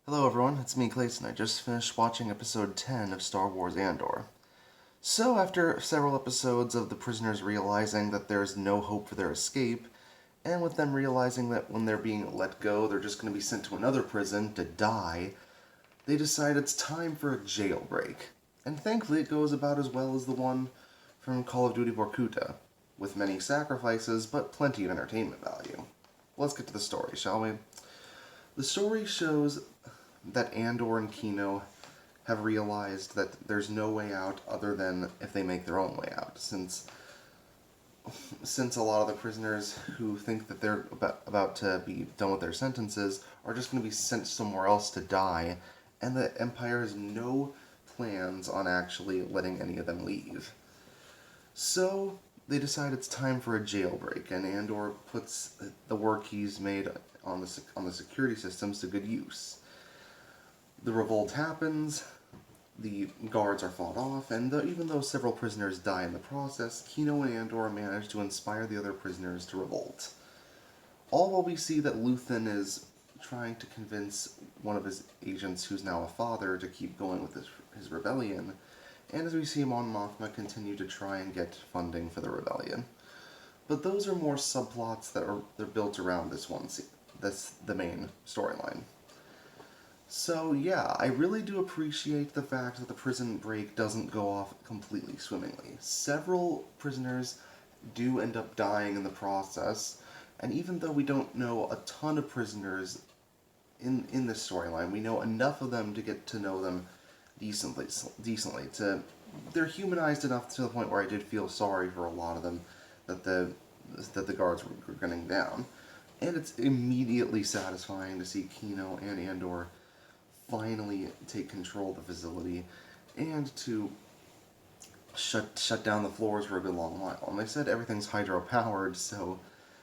Hello everyone, it's me Clayton. I just finished watching episode 10 of Star Wars Andor. So after several episodes of the prisoners realizing that there's no hope for their escape, and with them realizing that when they're being let go they're just going to be sent to another prison to die, they decide it's time for a jailbreak. And thankfully it goes about as well as the one from Call of Duty Vorkuta, with many sacrifices but plenty of entertainment value. Let's get to the story, shall we? The story shows that Andor and Kino have realized that there's no way out other than if they make their own way out, since a lot of the prisoners who think that they're about to be done with their sentences are just going to be sent somewhere else to die, and the Empire has no plans on actually letting any of them leave. So they decide it's time for a jailbreak, and Andor puts the work he's made on the security systems to good use. The revolt happens, the guards are fought off, and even though several prisoners die in the process, Kino and Andor manage to inspire the other prisoners to revolt. All while we see that Luthen is trying to convince one of his agents, who's now a father, to keep going with his rebellion, and as we see Mon Mothma continue to try and get funding for the rebellion. But those are more subplots they're built around this one scene. That's the main storyline. So yeah, I really do appreciate the fact that the prison break doesn't go off completely swimmingly. Several prisoners do end up dying in the process, and even though we don't know a ton of prisoners in this storyline, we know enough of them to get to know them decently. They're humanized enough to the point where I did feel sorry for a lot of them that the guards were gunning down. And it's immediately satisfying to see Kino and Andor finally take control of the facility and to shut down the floors for a good long while. And they said everything's hydro-powered, so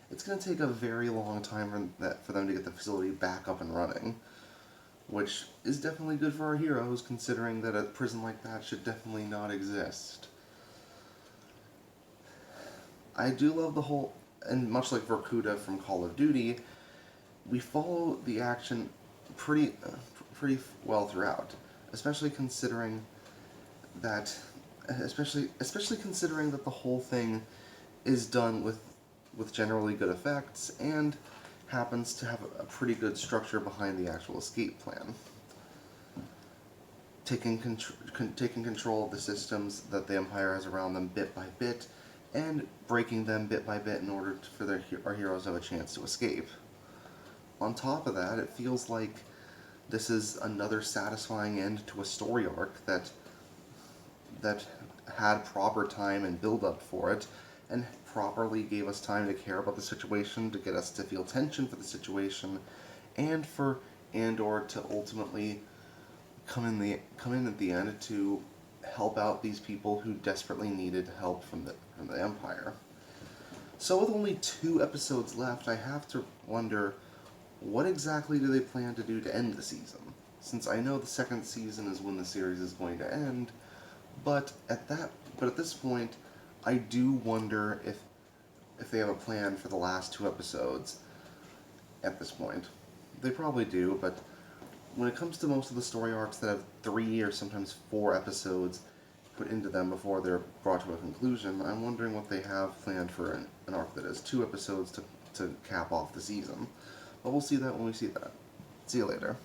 it's going to take a very long time for them to get the facility back up and running, which is definitely good for our heroes, considering that a prison like that should definitely not exist. I do love the whole, and much like Vorkuta from Call of Duty, we follow the action pretty well throughout, especially considering that the whole thing is done with generally good effects and happens to have a pretty good structure behind the actual escape plan. Taking control of the systems that the Empire has around them bit by bit, and breaking them bit by bit in order for our heroes to have a chance to escape. On top of that, it feels like this is another satisfying end to a story arc that had proper time and build up for it, and properly gave us time to care about the situation, to get us to feel tension for the situation, and for Andor to ultimately come in at the end to help out these people who desperately needed help from the Empire. So with only 2 episodes left, I have to wonder, what exactly do they plan to do to end the season? Since I know the second season is when the series is going to end, but at this point, I do wonder if they have a plan for the last 2 episodes at this point. They probably do, but when it comes to most of the story arcs that have 3 or sometimes 4 episodes put into them before they're brought to a conclusion, I'm wondering what they have planned for an arc that has 2 episodes to cap off the season. But we'll see that when we see that. See you later.